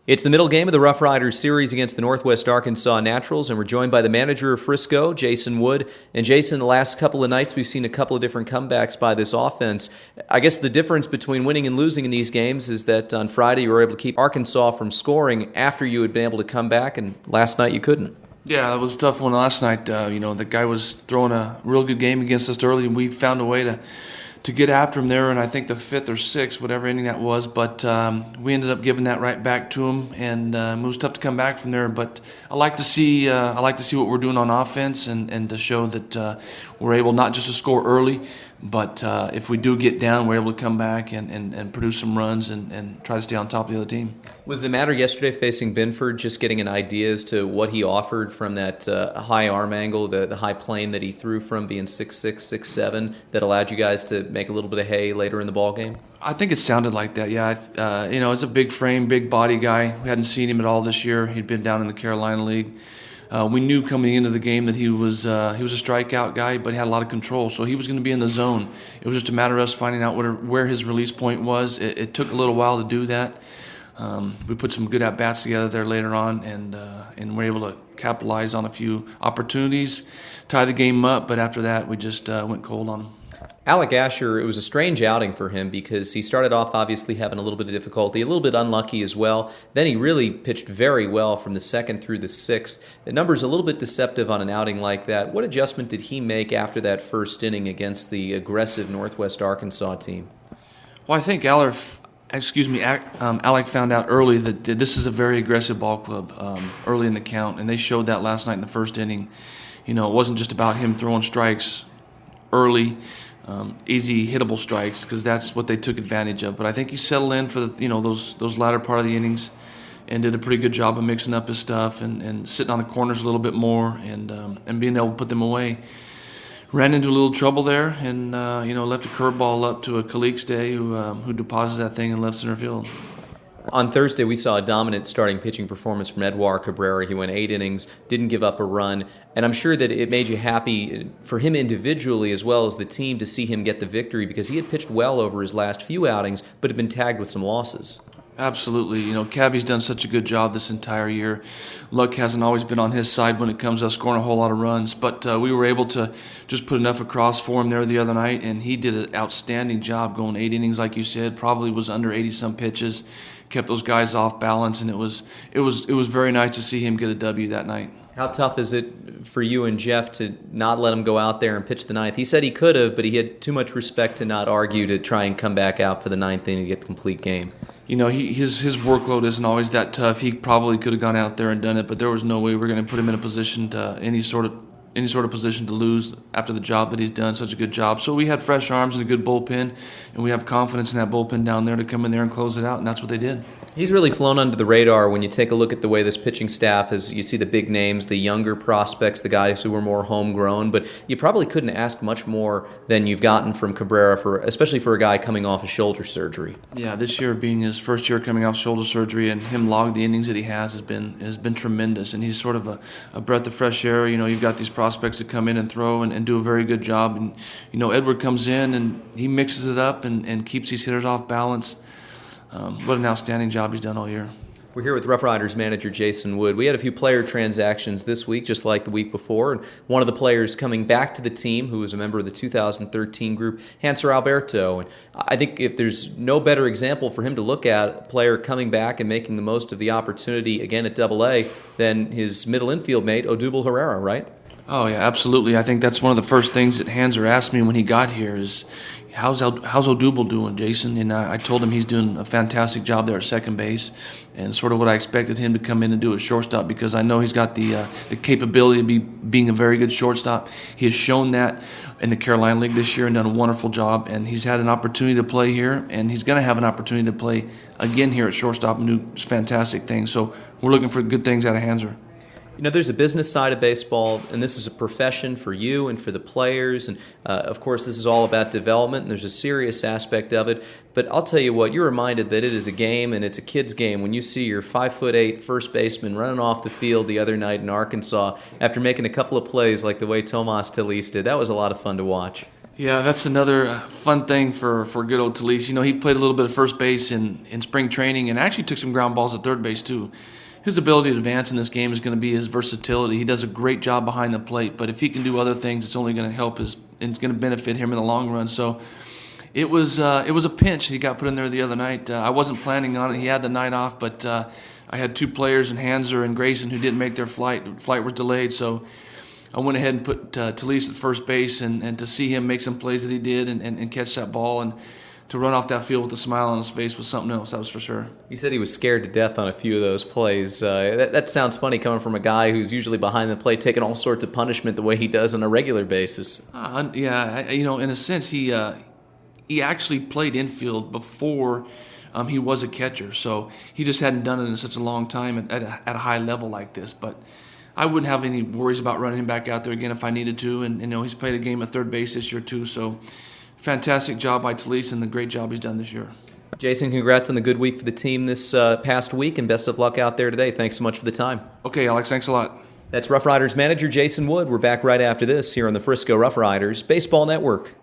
It's the middle game of the RoughRiders series against the Northwest Arkansas Naturals, and we're joined by the manager of Frisco, Jason Wood. And Jason, the last couple of nights we've seen a couple of different comebacks by this offense. I guess the difference between winning and losing in these games is that on Friday you were able to keep Arkansas from scoring after you had been able to come back, and last night you couldn't. Yeah, that was a tough one last night. The guy was throwing a real good game against us early, and we found a way to get after him there, and I think the fifth or sixth, whatever inning that was, but we ended up giving that right back to him, and it was tough to come back from there. But I like to see what we're doing on offense, and to show that we're able not just to score early, but if we do get down, we're able to come back and produce some runs and try to stay on top of the other team. Was the matter yesterday facing Binford just getting an idea as to what he offered from that high arm angle, the high plane that he threw from, being 6'6", 6'7", that allowed you guys to make a little bit of hay later in the ball game? I think it sounded like that, yeah. It's a big frame, big body guy. We hadn't seen him at all this year. He'd been down in the Carolina League. We knew coming into the game that he was a strikeout guy, but he had a lot of control, so he was going to be in the zone. It was just a matter of us finding out where his release point was. It took a little while to do that. We put some good at-bats together there later on, and were able to capitalize on a few opportunities, tie the game up, but after that we just went cold on him. Alec Asher, it was a strange outing for him because he started off obviously having a little bit of difficulty, a little bit unlucky as well. Then he really pitched very well from the second through the sixth. The number's a little bit deceptive on an outing like that. What adjustment did he make after that first inning against the aggressive Northwest Arkansas team? Well, I think Alec found out early that this is a very aggressive ball club early in the count, and they showed that last night in the first inning. It wasn't just about him throwing strikes early, easy hittable strikes, because that's what they took advantage of. But I think he settled in for those latter part of the innings and did a pretty good job of mixing up his stuff and sitting on the corners a little bit more and being able to put them away. Ran into a little trouble there and left a curveball up to a Kalik Day who deposited that thing in left center field. On Thursday, we saw a dominant starting pitching performance from Edouard Cabrera. He went 8 innings, didn't give up a run, and I'm sure that it made you happy for him individually as well as the team to see him get the victory because he had pitched well over his last few outings but had been tagged with some losses. Absolutely. Cabby's done such a good job this entire year. Luck hasn't always been on his side when it comes to scoring a whole lot of runs, but we were able to just put enough across for him there the other night, and he did an outstanding job going 8 innings, like you said. Probably was under 80-some pitches, kept those guys off balance, and it was very nice to see him get a W that night. How tough is it for you and Jeff to not let him go out there and pitch the ninth? He said he could have, but he had too much respect to not argue to try and come back out for the ninth inning to get the complete game. His workload isn't always that tough. He probably could have gone out there and done it, but there was no way we were going to put him in a position to any sort of position to lose after the job that he's done. Such a good job. So we had fresh arms and a good bullpen, and we have confidence in that bullpen down there to come in there and close it out, and that's what they did. He's really flown under the radar when you take a look at the way this pitching staff is. You see the big names, the younger prospects, the guys who were more homegrown, but you probably couldn't ask much more than you've gotten from Cabrera, especially for a guy coming off a shoulder surgery. Yeah, this year being his first year coming off shoulder surgery and him log the innings that he has been tremendous, and he's sort of a breath of fresh air. You've got these prospects that come in and throw and do a very good job, and Edward comes in and he mixes it up and keeps these hitters off balance. What an outstanding job he's done all year. We're here with RoughRiders manager Jason Wood. We had a few player transactions this week, just like the week before. And one of the players coming back to the team, who was a member of the 2013 group, Hanser Alberto. And I think if there's no better example for him to look at, a player coming back and making the most of the opportunity again at AA, than his middle infield mate, Odubel Herrera, right? Oh, yeah, absolutely. I think that's one of the first things that Hanser asked me when he got here is, how's Odubel doing, Jason? And I told him he's doing a fantastic job there at second base and sort of what I expected him to come in and do at shortstop because I know he's got the capability of being a very good shortstop. He has shown that in the Carolina League this year and done a wonderful job, and he's had an opportunity to play here, and he's going to have an opportunity to play again here at shortstop and do fantastic things. So we're looking for good things out of Hanser. There's a business side of baseball, and this is a profession for you and for the players. And, of course, this is all about development, and there's a serious aspect of it. But I'll tell you what, you're reminded that it is a game, and it's a kid's game when you see your 5'8" first baseman running off the field the other night in Arkansas after making a couple of plays like the way Tomas Tillis did. That was a lot of fun to watch. Yeah, that's another fun thing for good old Talise. He played a little bit of first base in spring training and actually took some ground balls at third base too. His ability to advance in this game is going to be his versatility. He does a great job behind the plate, but if he can do other things, it's only going to help and it's going to benefit him in the long run. So it was a pinch. He got put in there the other night. I wasn't planning on it. He had the night off, but I had two players in Hanser and Grayson who didn't make their flight. Flight was delayed, so I went ahead and put Talise at first base, and to see him make some plays that he did and catch that ball and to run off that field with a smile on his face was something else, that was for sure. He said he was scared to death on a few of those plays. That sounds funny coming from a guy who's usually behind the plate taking all sorts of punishment the way he does on a regular basis. In a sense, he actually played infield before he was a catcher, so he just hadn't done it in such a long time at a high level like this. But I wouldn't have any worries about running him back out there again if I needed to. And he's played a game at third base this year too. So fantastic job by Talise and the great job he's done this year. Jason, congrats on the good week for the team this past week, and best of luck out there today. Thanks so much for the time. Okay, Alex, thanks a lot. That's RoughRiders manager Jason Wood. We're back right after this here on the Frisco RoughRiders Baseball Network.